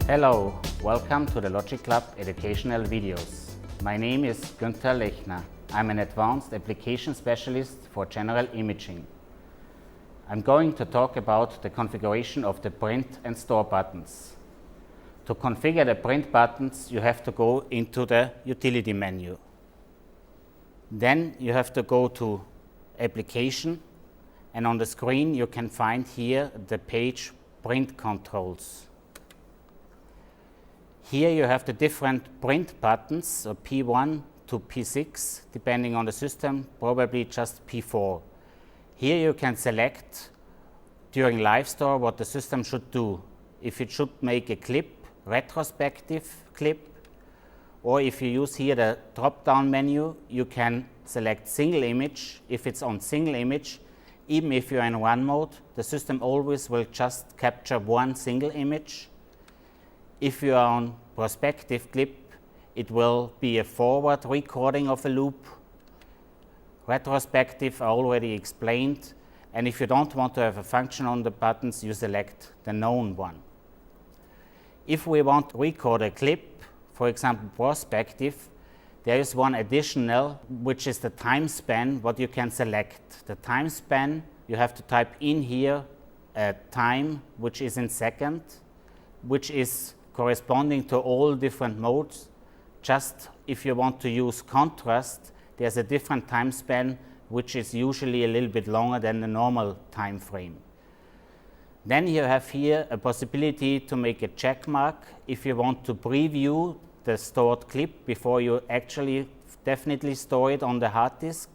Hello, welcome to the Logic Club educational videos. My name is Günther Lechner. I'm an advanced application specialist for general imaging. I'm going to talk about the configuration of the print and store buttons. To configure the print buttons, you have to go into the utility menu. Then you have to go to Application, and on the screen you can find here the page Print Controls. Here you have the different print buttons, so P1 to P6, depending on the system, probably just P4. Here you can select during live store what the system should do. If it should make a clip, retrospective clip, or if you use here the drop-down menu, you can select single image. If it's on single image, even if you're in run mode, the system always will just capture one single image. If you are on prospective clip, it will be a forward recording of a loop. Retrospective I already explained, and if you don't want to have a function on the buttons, you select the known one. If we want to record a clip, for example prospective, there is one additional, which is the time span, what you can select. The time span, you have to type in here a time which is in second, which is corresponding to all different modes. Just if you want to use contrast, there's a different time span which is usually a little bit longer than the normal time frame. Then you have here a possibility to make a check mark if you want to preview the stored clip before you actually definitely store it on the hard disk.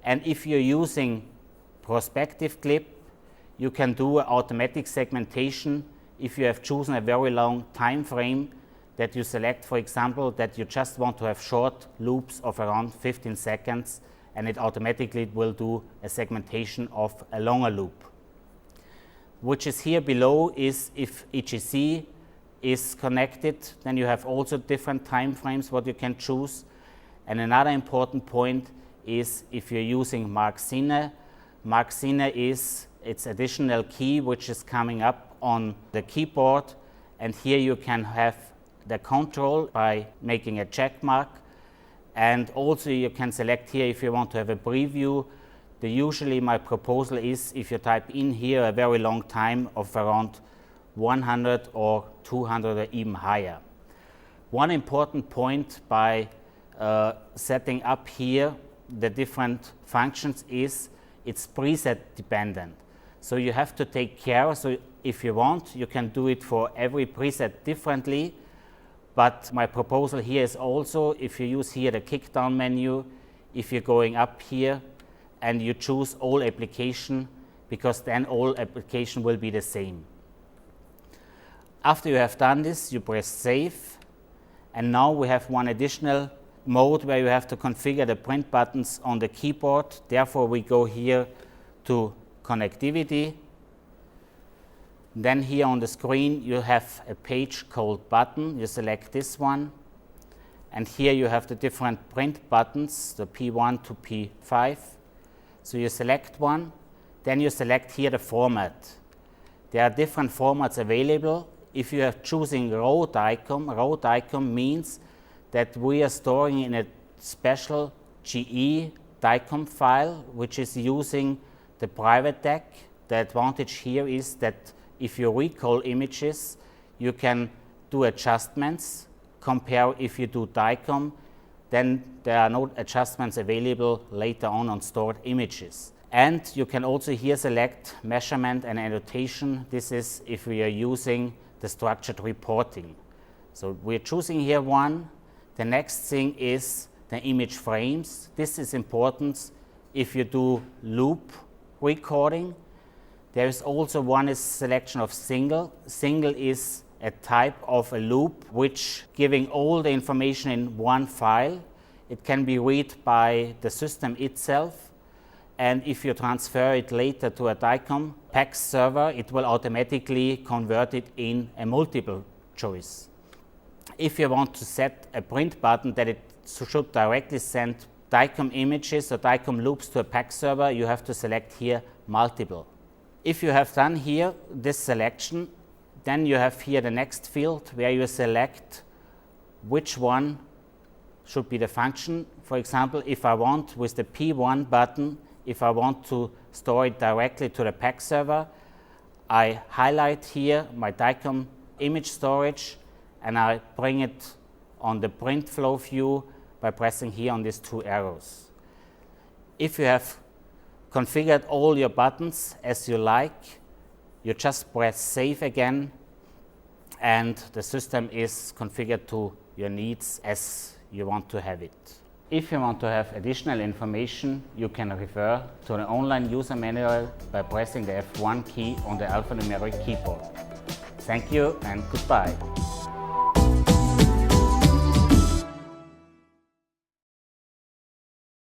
And if you're using prospective clip, you can do automatic segmentation if you have chosen a very long time frame that you select, for example, that you just want to have short loops of around 15 seconds, and it automatically will do a segmentation of a longer loop. Which is here below is if EGC is connected, then you have also different time frames what you can choose. And another important point is if you're using Mark Sinne. Mark Sinne is its additional key which is coming up on the keyboard, and here you can have the control by making a check mark, and also you can select here if you want to have a preview. Usually my proposal is if you type in here a very long time of around 100 or 200 or even higher. One important point by setting up here the different functions is it's preset dependent. So you have to take care, so if you want, you can do it for every preset differently, but my proposal here is also if you use here the kick down menu, if you're going up here and you choose all application, because then all application will be the same. After you have done this, you press save, and now we have one additional mode where you have to configure the print buttons on the keyboard. Therefore we go here to connectivity. Then here on the screen you have a page called button. You select this one, and here you have the different print buttons, the P1 to P5. So you select one, then you select here the format. There are different formats available. If you are choosing raw DICOM means that we are storing in a special GE DICOM file which is using the private DAC. The advantage here is that if you recall images, you can do adjustments. Compare if you do DICOM, then there are no adjustments available later on stored images. And you can also here select measurement and annotation. This is if we are using the structured reporting. So we're choosing here one. The next thing is the image frames. This is important if you do loop recording. There is also one is selection of single. Single is a type of a loop which giving all the information in one file. It can be read by the system itself, and if you transfer it later to a DICOM PAX server, it will automatically convert it in a multiple choice. If you want to set a print button that it should directly send DICOM images or DICOM loops to a PAX server, you have to select here multiple. If you have done here this selection, Then you have here the next field where you select which one should be the function. For example, if I want with the P1 button, if I want to store it directly to the PAC server, I highlight here my DICOM image storage and I bring it on the print flow view by pressing here on these two arrows. If you have configured all your buttons as you like, you just press save again and the system is configured to your needs as you want to have it. If you want to have additional information, you can refer to the online user manual by pressing the F1 key on the alphanumeric keyboard. Thank you and goodbye.